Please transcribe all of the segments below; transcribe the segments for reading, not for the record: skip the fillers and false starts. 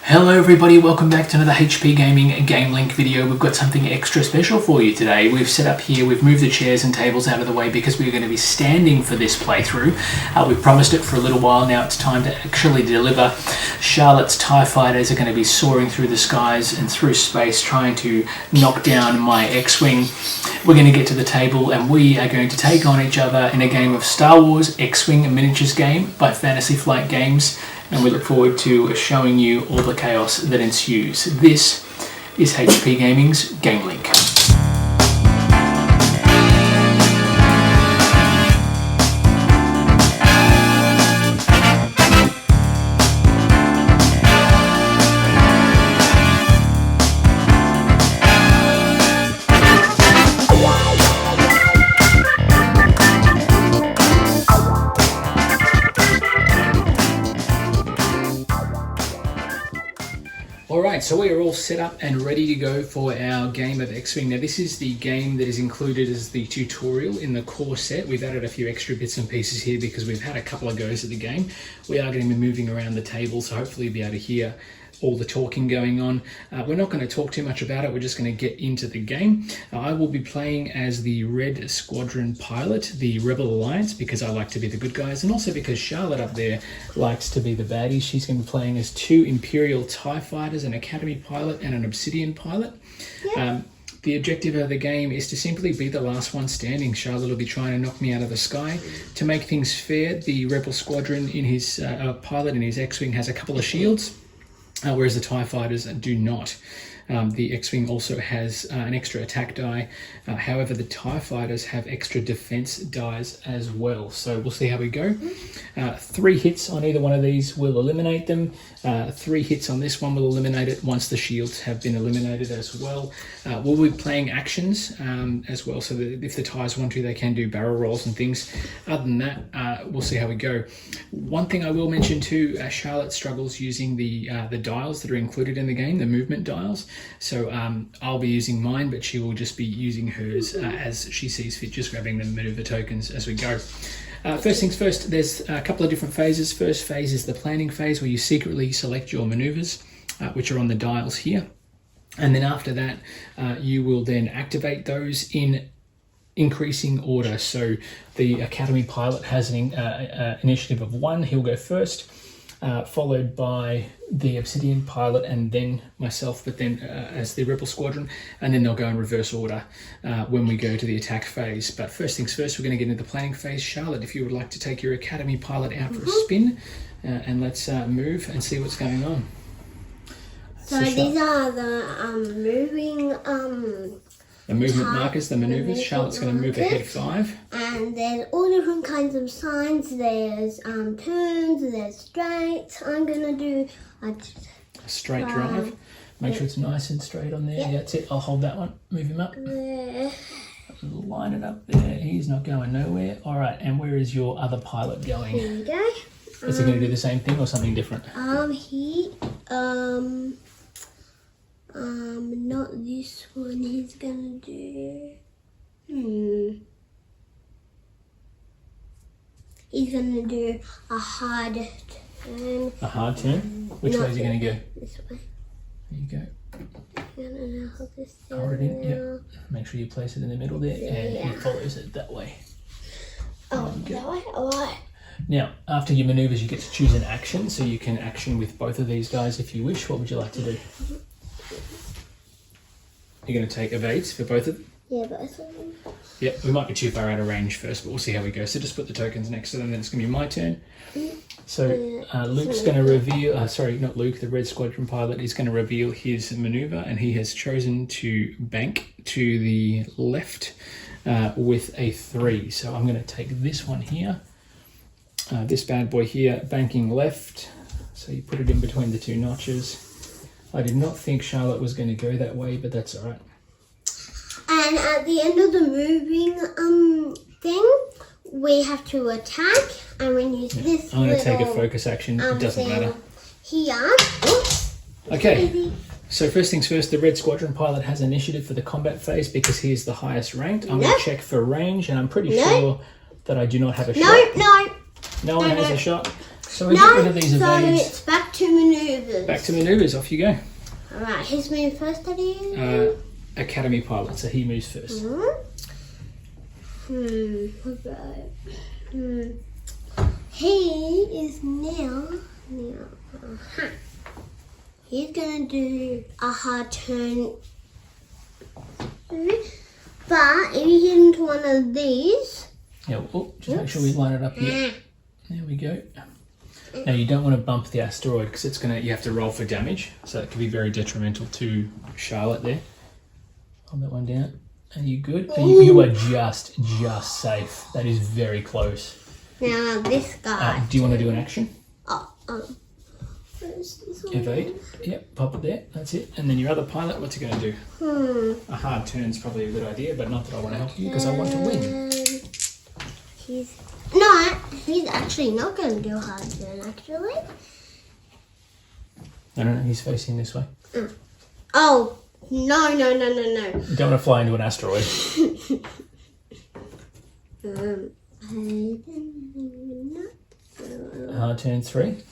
Hello everybody, welcome back to another HP Gaming GameLINK video. We've got something extra special for you today. We've set up here, we've moved the chairs and tables out of the way because we're going to be standing for this playthrough. We've promised it for a little while now. It's time to actually deliver. Charlotte's TIE fighters are going to be soaring through the skies and through space trying to knock down my X-Wing. We're going to get to the table and we are going to take on each other in a game of Star Wars X-Wing miniatures game by Fantasy Flight Games. And we look forward to showing you all the chaos that ensues. This is HP Gaming's GameLINK. Alright, so we are all set up and ready to go for our game of X-Wing. Now this is the game that is included as the tutorial in the core set. We've added a few extra bits and pieces here because we've had a couple of goes at the game. We are going to be moving around the table, so hopefully you'll be able to hear all the talking going on. We're not going to talk too much about it, we're just going to get into the game. I will be playing as the Red Squadron pilot, the Rebel Alliance, because I like to be the good guys, and also because Charlotte up there likes to be the baddies. She's going to be playing as two Imperial TIE fighters, an Academy pilot and an Obsidian pilot. Yeah. The objective of the game is to simply be the last one standing. Charlotte will be trying to knock me out of the sky. To make things fair, the Rebel Squadron in his pilot in his X-Wing has a couple of shields, whereas the TIE fighters do not. The X-Wing also has an extra attack die. However, the TIE fighters have extra defense dies as well. So we'll see how we go. 3 hits on either one of these will eliminate them. 3 hits on this one will eliminate it once the shields have been eliminated as well. We'll be playing actions as well, so that if the TIEs want to, they can do barrel rolls and things. Other than that, we'll see how we go. One thing I will mention too, Charlotte struggles using the dials that are included in the game, the movement dials. So I'll be using mine, but she will just be using hers as she sees fit, just grabbing the maneuver tokens as we go. First things first, there's a couple of different phases. First phase is the planning phase, where you secretly select your maneuvers, which are on the dials here. And then after that, you will then activate those in increasing order. So the Academy pilot has an initiative of 1. He'll go first. Followed by the Obsidian pilot and then myself, but then as the Rebel Squadron, and then they'll go in reverse order when we go to the attack phase. But first things first, we're going to get into the planning phase. Charlotte, if you would like to take your Academy pilot out for a spin, and let's move and see what's going on. So these are the moving the movement markers, the maneuvers. Charlotte's going to move ahead 5. And there's all different kinds of signs. There's turns, there's straights. I'm going to do a straight drive. Make sure it's nice and straight on there. Yeah, that's it. I'll hold that one. Move him up. There. Line it up there. He's not going nowhere. All right, and where is your other pilot going? Here you go. Is he going to do the same thing or something different? Not this one. He's gonna do. He's gonna do a hard turn. A hard turn? Which way is he gonna go? This way. There you go. I'm gonna hold this down. Hold it in. Yep. Make sure you place it in the middle there, and he follows it that way. Oh, that way. All right. Now, after your maneuvers, you get to choose an action, so you can action with both of these guys if you wish. What would you like to do? You're going to take evades for both of them? Yeah, both of them. Yep, we might be too far out of range first, but we'll see how we go. So just put the tokens next to them, then it's going to be my turn. So Luke's going to reveal, sorry, not Luke, the Red Squadron pilot is going to reveal his maneuver, and he has chosen to bank to the left with a 3. So I'm going to take this one here, this bad boy here, banking left. So you put it in between the 2 notches. I did not think Charlotte was going to go that way, but that's all right. And at the end of the moving thing, we have to attack, and when you use this I'm going to take a focus action. It doesn't matter. Here. Okay. So first things first, the Red Squadron pilot has initiative for the combat phase because he is the highest ranked. I'm going to check for range, and I'm pretty sure that I do not have a shot. No. No one has a shot. So we get rid of these so evades. it's back to manoeuvres. Back to manoeuvres. Off you go. Alright, who's moving first, Daddy? Academy pilot, so he moves first. He is now. He's gonna do a hard turn. But if you get into one of these. Yeah, just make sure we line it up here. There we go. Now you don't want to bump the asteroid because it's gonna. You have to roll for damage, so it can be very detrimental to Charlotte there. Hold that one down. Are you good? You are just safe. That is very close. Now this guy. Do you want to do an action? Where's this one? Evade. Yep, pop it there. That's it. And then your other pilot, what's he going to do? A hard turn's probably a good idea, but not that I want to help you because I want to win. He's actually not going to do a hard turn, actually. No, he's facing this way. Oh, no. You don't want to fly into an asteroid. Hard turn 3.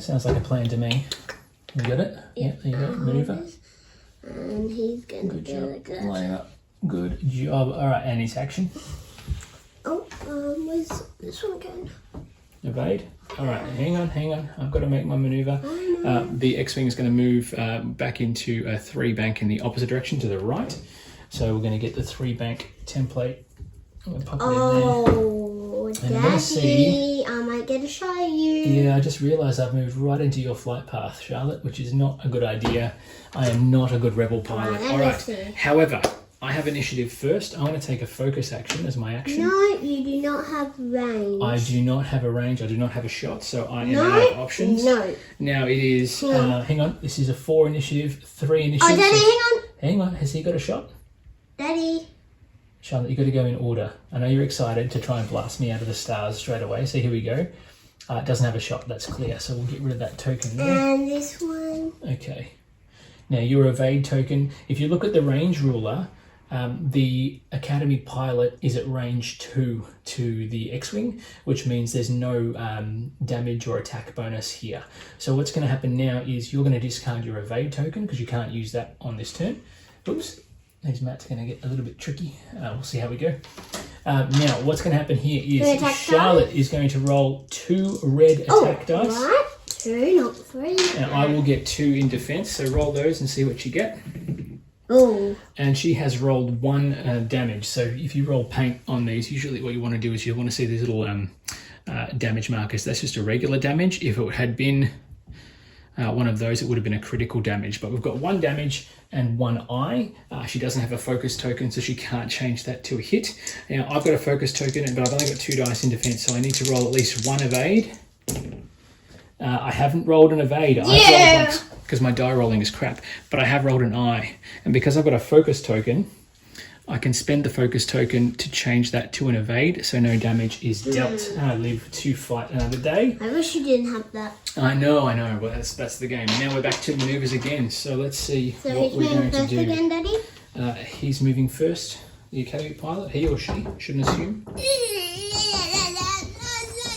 Sounds like a plan to me. You got it? Yeah, there you go. Maneuver. And he's going to do like that. Line up. Good job. All right, and his action. Where's this one going? Evade. All right, hang on. I've got to make my maneuver. The X-Wing is going to move back into a 3-bank in the opposite direction to the right. So we're going to get the 3-bank template. I'm going to pop it in there. Daddy, I might get a shot at you. Yeah, I just realised I've moved right into your flight path, Charlotte, which is not a good idea. I am not a good rebel pilot. All right. However, I have initiative first. I'm going to take a focus action as my action. No, you do not have range. I do not have a range. I do not have a shot, so I am out of options. No. Now it is. Hang on. This is a 4 initiative, 3 initiative. Oh, Daddy, hang on. Has he got a shot? Daddy. Charlotte, you've got to go in order. I know you're excited to try and blast me out of the stars straight away. So here we go. It doesn't have a shot. That's clear. So we'll get rid of that token there. And this one. Okay. Now your evade token. If you look at the range ruler. The Academy pilot is at range 2 to the X-Wing, which means there's no damage or attack bonus here. So what's going to happen now is you're going to discard your evade token because you can't use that on this turn. Oops, these mats are going to get a little bit tricky. We'll see how we go. Now, what's going to happen here is Charlotte is going to roll 2 red attack dice. Right? 2, not 3. And I will get 2 in defense, so roll those and see what you get. Oh. And she has rolled 1 damage. So if you roll paint on these, usually what you want to do is you want to see these little damage markers. That's just a regular damage. If it had been one of those, it would have been a critical damage. But we've got 1 damage and 1 eye. She doesn't have a focus token, so she can't change that to a hit. Now, I've got a focus token, but I've only got 2 dice in defense, so I need to roll at least 1 evade. I haven't rolled an evade. I've rolled once because my die rolling is crap, but I have rolled an eye. And because I've got a focus token, I can spend the focus token to change that to an evade, so no damage is dealt. And I live to fight another day. I wish you didn't have that. I know, but that's the game. Now we're back to maneuvers again, so let's see what we're going to do. Again, Daddy? He's moving first, the Academy pilot, he or she, shouldn't assume.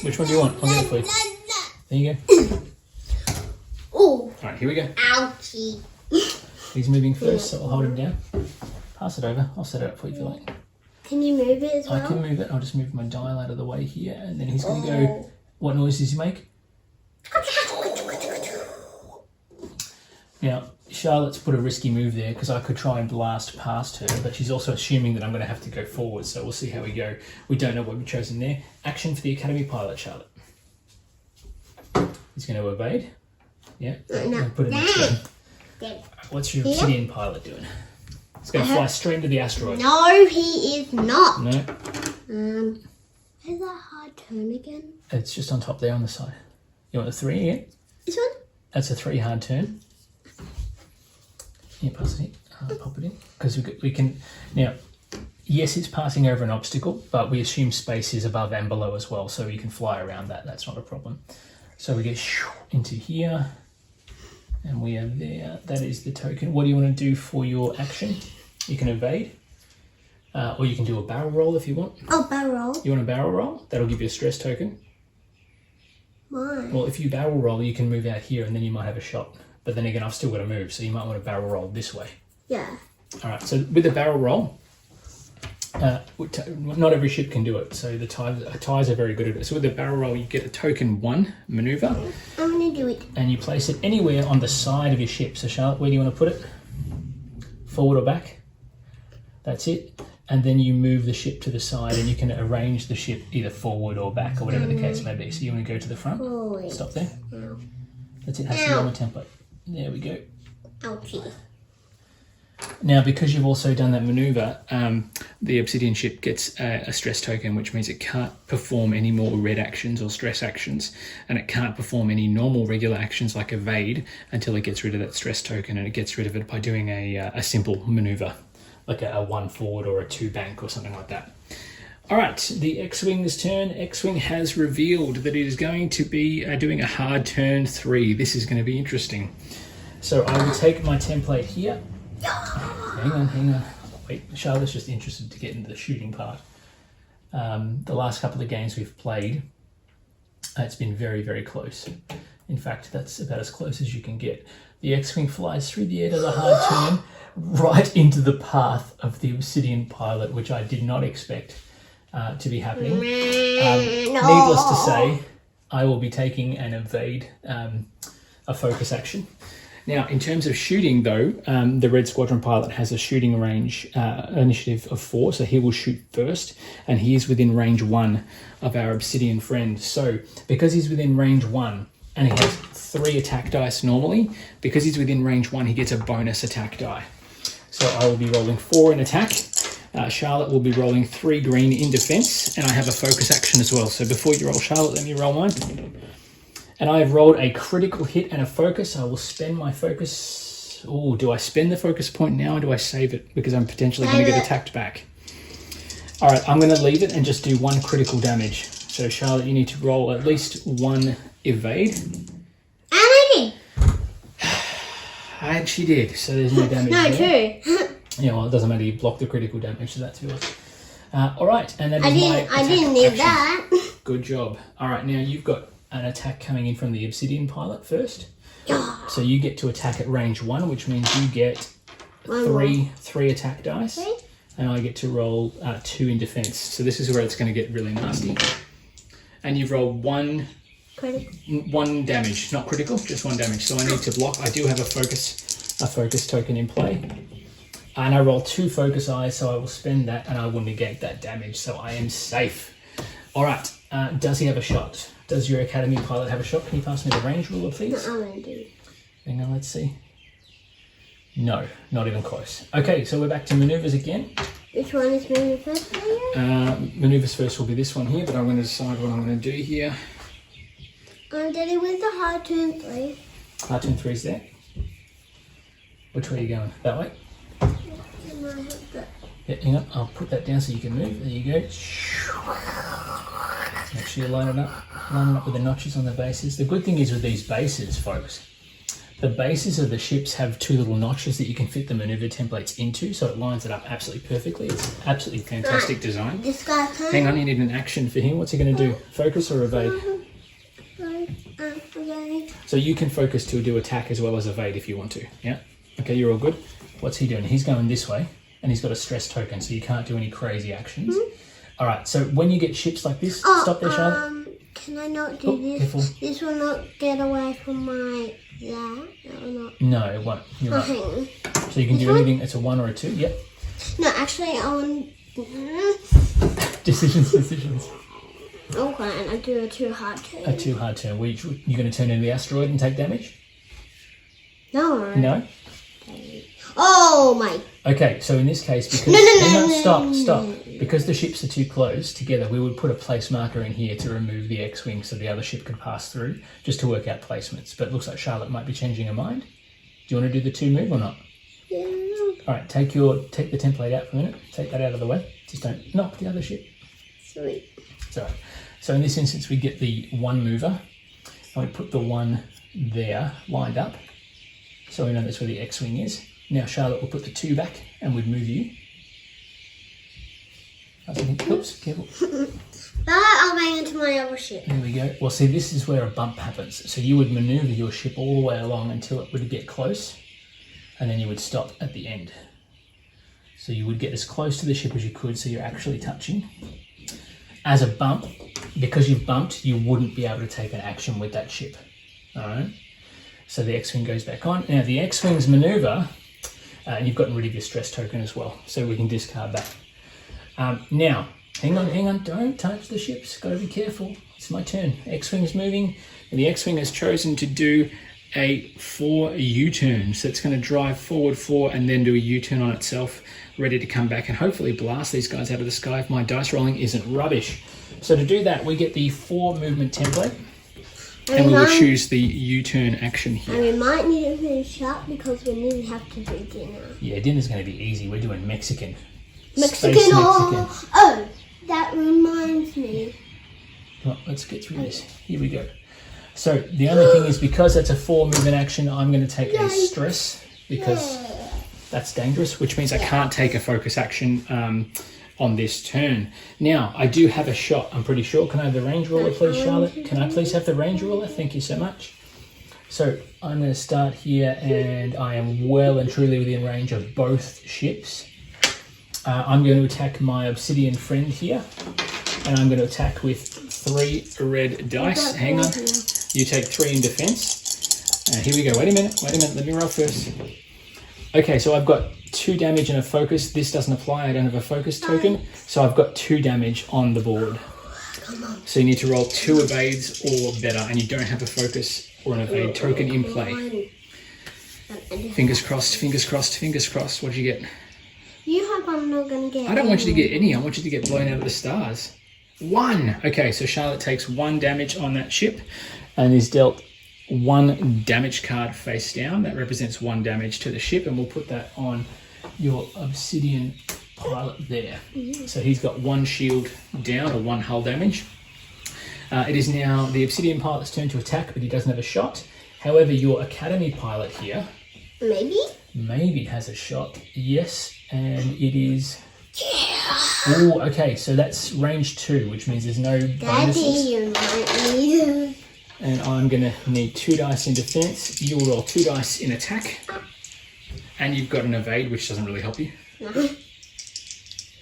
Which one do you want? I'll get it for you. There you go. Oh. Alright, here we go. Ouchie. He's moving first, so I'll hold him down. Pass it over. I'll set it up for you if you like. Can you move it as well? I can move it. I'll just move my dial out of the way here, and then he's going to go. What noise does he make? Now, Charlotte's put a risky move there because I could try and blast past her, but she's also assuming that I'm going to have to go forward, so we'll see how we go. We don't know what we've chosen there. Action for the Academy pilot, Charlotte. He's going to evade. Yeah. No. Put it next to him. What's your obsidian pilot doing? He's going to fly straight into the asteroid. No, he is not. No. Where's that hard turn again? It's just on top there on the side. You want the 3 again? This one? That's a 3 hard turn. Yeah, pass it in. I'll pop it in. Because we can... Now, yes, it's passing over an obstacle, but we assume space is above and below as well, so you can fly around that. That's not a problem. So we get into here, and we are there. That is the token. What do you want to do for your action? You can evade, or you can do a barrel roll if you want. Oh, barrel roll. You want a barrel roll? That'll give you a stress token. Why? Well, if you barrel roll, you can move out here and then you might have a shot. But then again, I've still got to move, so you might want to barrel roll this way. Yeah. All right, so with the barrel roll, not every ship can do it, so the ties are very good at it. So with the barrel roll, you get a token 1 maneuver. I'm going to do it. And you place it anywhere on the side of your ship. So Charlotte, where do you want to put it? Forward or back? That's it. And then you move the ship to the side and you can arrange the ship either forward or back or whatever the case may be. So you want to go to the front? Oh, Stop there. Ow. That's it, has to be on the template. There we go. Ouchie. Now, because you've also done that maneuver, the obsidian ship gets a stress token, which means it can't perform any more red actions or stress actions, and it can't perform any normal regular actions like evade until it gets rid of that stress token, and it gets rid of it by doing a simple maneuver, like a 1 forward or a 2 bank or something like that. All right, the X-Wing's turn. X-Wing has revealed that it is going to be doing a hard turn 3. This is going to be interesting. So I will take my template here. Hang on. Wait, Charlotte's just interested to get into the shooting part. The last couple of games we've played, it's been very, very close. In fact, that's about as close as you can get. The X-Wing flies through the air to the hard turn, right into the path of the obsidian pilot, which I did not expect to be happening. Needless to say, I will be taking an evade, a focus action. Now, in terms of shooting, though, the Red Squadron pilot has a shooting range initiative of 4, so he will shoot first, and he is within range 1 of our obsidian friend. So, because he's within range 1, and he has 3 attack dice normally, because he's within range 1, he gets a bonus attack die. So I will be rolling 4 in attack. Charlotte will be rolling 3 green in defense, and I have a focus action as well. So before you roll, Charlotte, let me roll mine. And I have rolled a critical hit and a focus. I will spend my focus. Oh, do I spend the focus point now or do I save it? Because I'm potentially going to get attacked back. All right, I'm going to leave it and just do 1 critical damage. So Charlotte, you need to roll at least 1 evade. And I did. I actually did, so there's no damage. No, there. 2. Yeah, well, it doesn't matter. You block the critical damage, so that's yours. All right, and that is my I didn't need action. that. Good job. All right, now you've got an attack coming in from the obsidian pilot first. So you get to attack at range 1, which means you get 3 attack dice. 3? And I get to roll 2 in defense. So this is where it's going to get really nasty. And you've rolled 1 damage, not critical, just 1 damage. So I need to block. I do have a focus token in play. And I roll 2 focus eyes, so I will spend that and I will negate that damage. So I am safe. All right, does he have a shot? Does your Academy pilot have a shot? Can you pass me the range ruler, please? No, I'm going to do. Hang on, let's see. No, not even close. Okay, so we're back to maneuvers again. Which one is moving first? Maneuvers first will be this one here, but I'm going to decide what I'm going to do here. I'm dealing with the hard turn 3. Hard turn 3 is there. Which way are you going? That way? Yeah, hang on, I'll put that down so you can move. There you go. Make sure you line it up with the notches on the bases. The good thing is with these bases, folks, the bases of the ships have 2 little notches that you can fit the maneuver templates into, so it lines it up absolutely perfectly. It's absolutely fantastic design. This guy can. Hang on, you need an action for him. What's he going to do? Focus or evade? So you can focus to do attack as well as evade if you want to. Yeah? Okay, you're all good. What's he doing? He's going this way, and he's got a stress token, so you can't do any crazy actions. All right, so when you get ships like this, stop there, Charlotte. Can I not do this? Careful. This will not get away from my that. That will not. No, it won't. You're right. Hang on. So you can do anything. It's a 1 or a 2. Yep. No, actually, I want. Decisions. Okay, and I do a 2 hard turn. A 2 hard turn. You're going to turn into the asteroid and take damage? No. No? Oh my. Okay, so in this case, because stop. Because the ships are too close together, we would put a place marker in here to remove the X-wing so the other ship could pass through, just to work out placements. But it looks like Charlotte might be changing her mind. Do you want to do the 2 move or not? Yeah. All right, take the template out for a minute. Take that out of the way. Just don't knock the other ship. Sweet. So in this instance, we get the 1 mover, and we put the 1 there lined up, so we know that's where the X-wing is. Now Charlotte will put the 2 back, and we'd move you. Oops, careful. But I'll bang into my other ship. There we go. Well, see, this is where a bump happens. So you would maneuver your ship all the way along until it would get close, and then you would stop at the end. So you would get as close to the ship as you could, so you're actually touching. As a bump, because you've bumped, you wouldn't be able to take an action with that ship. All right. So the X-Wing goes back on. Now the X-Wing's maneuver, and you've gotten rid of your stress token as well, so we can discard that. Now, hang on, don't touch the ships. Got to be careful. It's my turn. X-Wing's moving, and the X-Wing has chosen to do a 4 U-turn. So it's going to drive forward 4 and then do a U-turn on itself, ready to come back and hopefully blast these guys out of the sky if my dice rolling isn't rubbish. So to do that, we get the 4 movement template, and we will choose the U-turn action here. And we might need to finish up because we nearly have to do dinner. Yeah, dinner's going to be easy. We're doing Mexican. Mexican. Space Mexican. Oh, that reminds me. Come on, let's get through this. Here we go. So the only thing is, because that's a 4 movement action, I'm going to take a stress because that's dangerous, which means I can't take a focus action on this turn. Now, I do have a shot, I'm pretty sure. Can I have the range ruler, please, Charlotte? Can I please have the range ruler? Thank you so much. So I'm going to start here, and I am well and truly within range of both ships. I'm going to attack my obsidian friend here, and I'm going to attack with 3 red dice. Hang on. You take 3 in defense. Here we go. Wait a minute. Let me roll first. Okay, so I've got 2 damage and a focus. This doesn't apply. I don't have a focus token. So I've got 2 damage on the board. So you need to roll 2 evades or better, and you don't have a focus or an evade token in play. Fingers crossed, fingers crossed, fingers crossed. What did you get? You hope I'm not going to get I don't want you to get any. I want you to get blown out of the stars. 1. Okay, so Charlotte takes 1 damage on that ship and is dealt 1 damage card face down. That represents 1 damage to the ship, and we'll put that on your obsidian pilot there. So he's got 1 shield down, or 1 hull damage. It is now the obsidian pilot's turn to attack, but he doesn't have a shot. However, your academy pilot here maybe has a shot. Yes, and it is. Oh, okay, so that's range 2, which means there's no bonuses. Daddy, you might need. And I'm going to need 2 dice in defense. You'll roll 2 dice in attack. And you've got an evade, which doesn't really help you. No.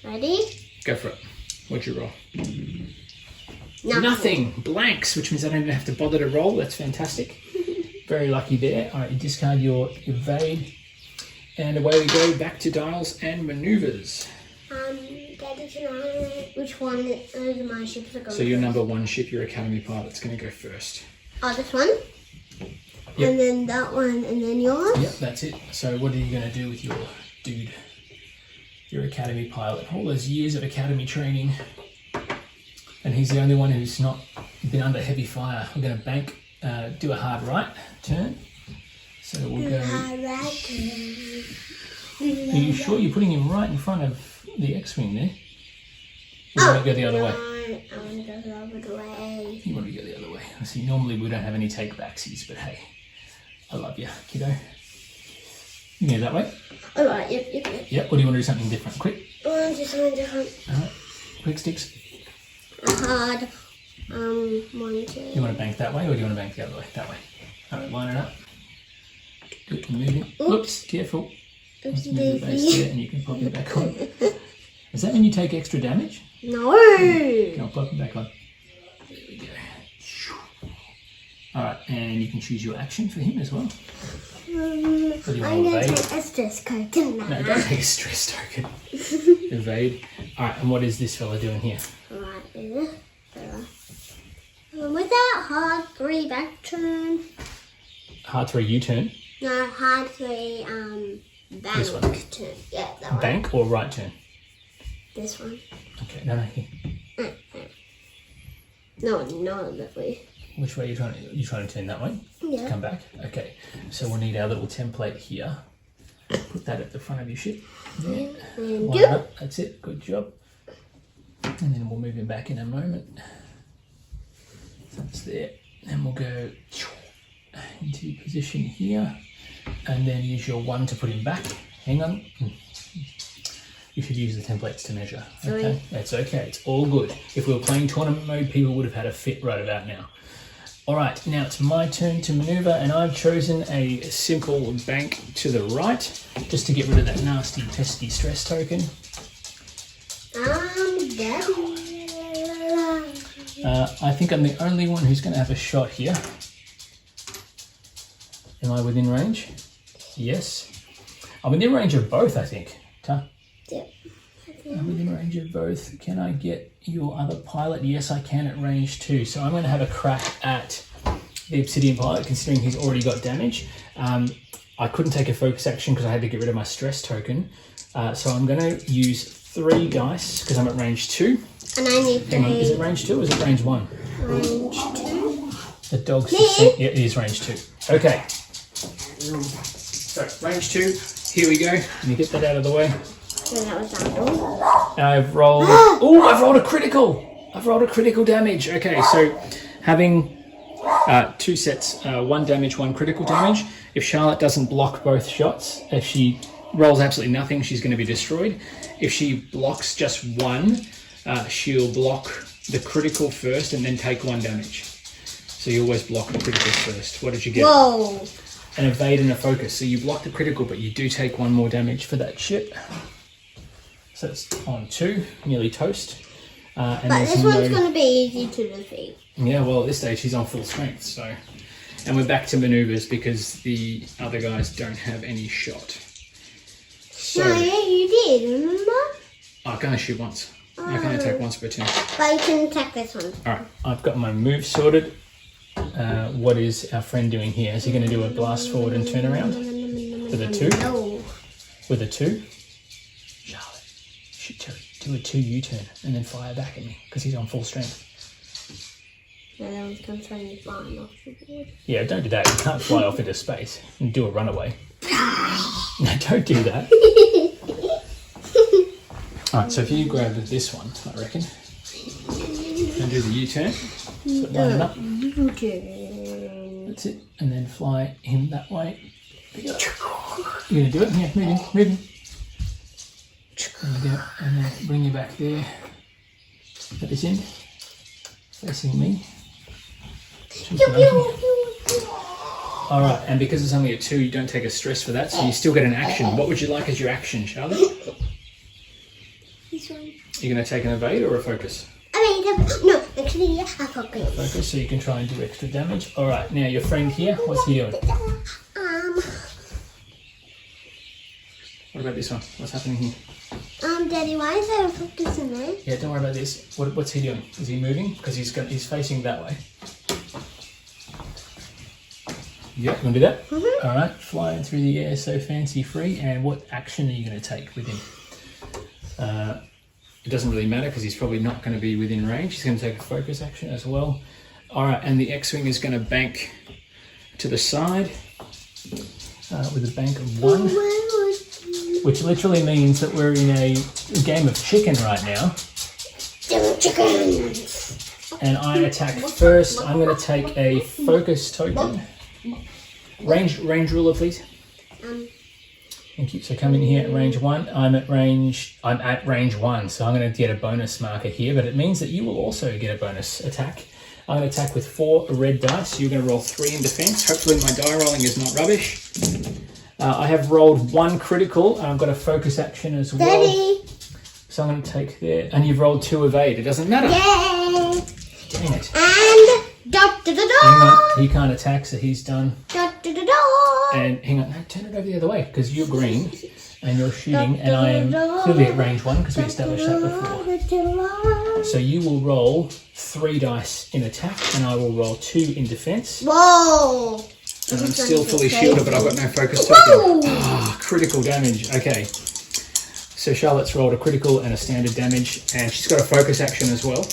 Ready? Go for it. What'd you roll? Nothing. Blanks, which means I don't even have to bother to roll. That's fantastic. Very lucky there. All right, you discard your evade. And away we go, back to dials and maneuvers. Daddy, can I... Which one of my ships are going? So your number 1 ship, your academy pilot's going to go first. Oh, this one? Yep. And then that one, and then yours? Yep, that's it. So what are you going to do with your dude? Your academy pilot. All those years of academy training. And he's the only one who's not been under heavy fire. We're going to bank, do a hard right turn. So we'll go... Are you sure you're putting him right in front of the X-Wing there? Or you want to go the other way? I want to go the other way. You want to go the other way. I see, normally we don't have any take-backsies, but hey, I love you, kiddo. You go that way? Alright, yep. Yep, or do you want to do something different? Quick. I want to do something different. Alright, quick sticks. Hard. 1, 2. You want to bank that way, or do you want to bank the other way? That way. Alright, line it up. Good, moving. Oops, careful. Let's move the base there, and you can pop it back on. Does that mean you take extra damage? No! I'll pop it back on. There we go. Alright, and you can choose your action for him as well. I'm going to take a stress token now. No, don't take a stress token. Evade. Alright, and what is this fella doing here? Alright, with that hard 3 back turn. Hard 3 U-turn? No, hard 3 bank This one. turn. Yeah, that one. Bank or right turn? This one. Okay, no, here. No, that way. Which way are you trying to? You trying to turn that way? Yeah. To come back. Okay. So we'll need our little template here. Put that at the front of your ship. There. And Line up. That's it. Good job. And then we'll move him back in a moment. That's there. And we'll go into position here, and then use your 1 to put him back. Hang on. You should use the templates to measure. Sorry. Okay, that's okay. It's all good. If we were playing tournament mode, people would have had a fit right about now. All right, now it's my turn to maneuver, and I've chosen a simple bank to the right, just to get rid of that nasty, pesky stress token. I think I'm the only one who's going to have a shot here. Am I within range? Yes. I'm within range of both, I think. Yep. I'm within range of both. Can I get your other pilot? Yes, I can at range 2. So I'm going to have a crack at the Obsidian pilot, considering he's already got damage. I couldn't take a focus action because I had to get rid of my stress token. So I'm going to use 3 dice because I'm at range 2. And I need Hang on, is it range 2 or is it range 1? Range 2. The dog's 16. Yeah, it is range 2. Okay. So range 2. Here we go. Let me get that out of the way. So that was that. I've rolled. Oh, I've rolled a critical. I've rolled a critical damage. Okay, so having 2 sets, 1 damage, 1 critical damage. If Charlotte doesn't block both shots, if she rolls absolutely nothing, she's going to be destroyed. If she blocks just 1, she'll block the critical first and then take 1 damage. So you always block the critical first. What did you get? Whoa. An evade and a focus. So you block the critical, but you do take 1 more damage for that ship. So it's on 2, nearly toast. And But this one's going to be easy to defeat. Yeah, well, at this stage he's on full strength, so. And we're back to maneuvers because the other guys don't have any shot. So, No, yeah, you did, remember? I can only shoot once. I can only attack once per turn. But you can attack this one. Alright, I've got my move sorted. What is our friend doing here? Is he going to do a blast forward and turn around? With a 2? No. With a 2? Charlotte, do a 2 U-turn and then fire back at me because he's on full strength. No, that one's going to try and fly off the board. Yeah, don't do that. You can't fly off into space and do a runaway. No, don't do that. Alright, so if you grab this one, I reckon, and do the U-turn, line it up. U-turn. That's it, and then fly him that way. You're going to do it? Yeah, move him. There you go, and then bring you back there at this end, facing me. Alright, and because it's only a 2, you don't take a stress for that, so you still get an action. What would you like as your action, Charlotte? This one. You're going to take an evade or a focus? No, actually, yeah, I focus. Focus, so you can try and do extra damage. Alright, now your friend here, what's he doing? What about this one? What's happening here? Daddy, why is there a focus in there? Yeah, don't worry about this. What's he doing? Is he moving? Because he's facing that way. Yeah, you want to do that? Mm-hmm. Alright, flying through the air so fancy free. And what action are you going to take with him? It doesn't really matter because he's probably not going to be within range. He's going to take a focus action as well. Alright, and the X-Wing is going to bank to the side with a bank of 1. Which literally means that we're in a game of chicken right now. Chickens. And I attack first. I'm going to take a focus token. Range ruler, please. Thank you. So come in here at range 1. I'm at range 1, so I'm going to get a bonus marker here, but it means that you will also get a bonus attack. I'm going to attack with 4 red dice. You're going to roll 3 in defense. Hopefully my die rolling is not rubbish. I have rolled 1 critical, and I've got a focus action as well. Daddy. So I'm going to take there, and you've rolled 2 evade. It doesn't matter. Yay. Dang it. And Hang on, he can't attack, so he's done. And hang on, no, turn it over the other way, because you're green, and you're shooting, and I am clearly at range 1, because we established that before. So you will roll 3 dice in attack, and I will roll 2 in defense. Whoa! And I'm still fully shielded, but I've got no focus token. Oh, critical damage. Okay. So Charlotte's rolled a critical and a standard damage, and she's got a focus action as well.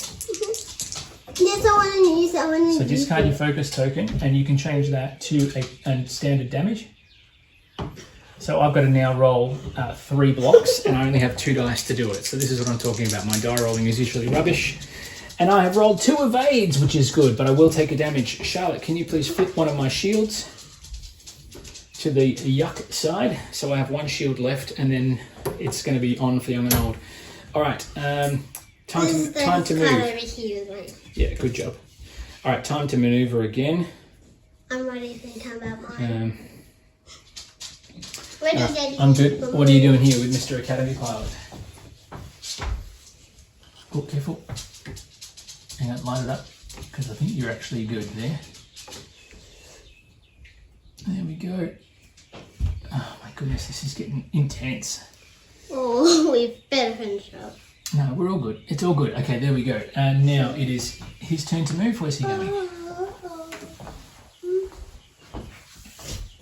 Yes, I want to use that one. So discard your focus token, and you can change that to a standard damage. So I've got to now roll 3 blocks, and I only have 2 dice to do it. So this is what I'm talking about. My die rolling is usually rubbish. And I have rolled 2 evades, which is good, but I will take a damage. Charlotte, can you please flip one of my shields to the yuck side. So I have 1 shield left, and then it's going to be on for young and old. All right, time to move. Yeah, good job. All right, time to maneuver again. I'm ready to talk about mine. I'm good. What are you doing here with Mr. Academy Pilot? Oh, careful. Hang on, line it up, because I think you're actually good there. There we go. Oh my goodness, this is getting intense. Oh, we better finish up. No, we're all good. It's all good. Okay, there we go. And now it is his turn to move. Where's he going?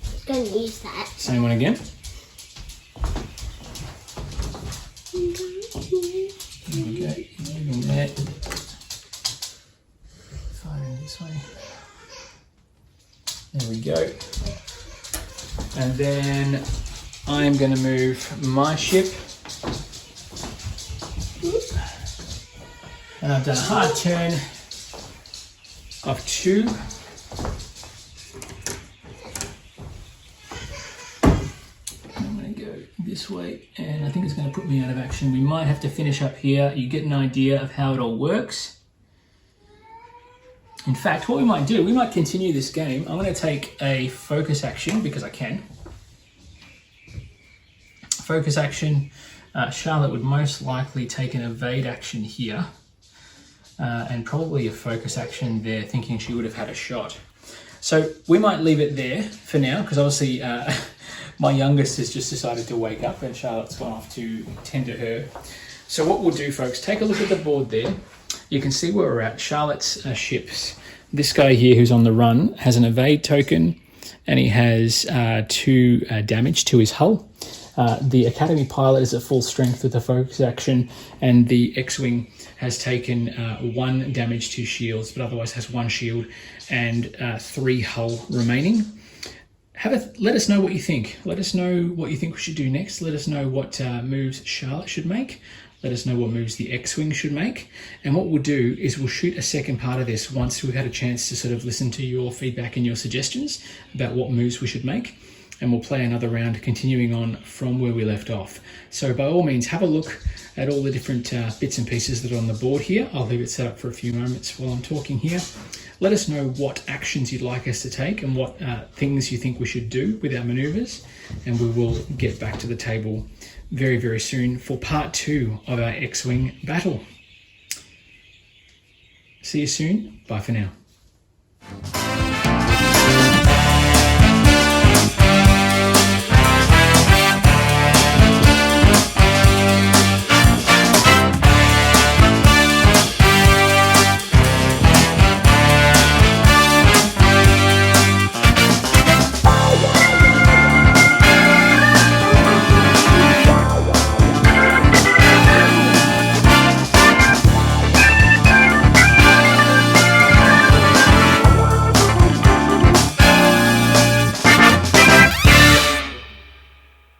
He's going to use that. Same one again. There we go. He's moving there. Firing this way. There we go. And then I'm going to move my ship. And I've done a hard turn of 2. I'm going to go this way, and I think it's going to put me out of action. We might have to finish up here. You get an idea of how it all works. In fact, what we might do, we might continue this game. I'm going to take a focus action because I can. Focus action. Charlotte would most likely take an evade action here. And probably a focus action there, thinking she would have had a shot. So we might leave it there for now, because obviously my youngest has just decided to wake up and Charlotte's gone off to tend to her. So what we'll do, folks, take a look at the board there. You can see where we're at. Charlotte's ships. This guy here who's on the run has an evade token, and he has 2 damage to his hull. The Academy Pilot is at full strength with a focus action, and the X-Wing has taken 1 damage to shields, but otherwise has 1 shield and 3 hull remaining. Let us know what you think. Let us know what you think we should do next. Let us know what moves Charlotte should make. Let us know what moves the X-Wing should make. And what we'll do is we'll shoot a second part of this once we've had a chance to sort of listen to your feedback and your suggestions about what moves we should make. And we'll play another round continuing on from where we left off. So by all means, have a look at all the different bits and pieces that are on the board here. I'll leave it set up for a few moments while I'm talking here. Let us know what actions you'd like us to take and what things you think we should do with our maneuvers. And we will get back to the table very, very soon for part 2 of our X-Wing battle. See you soon. Bye for now.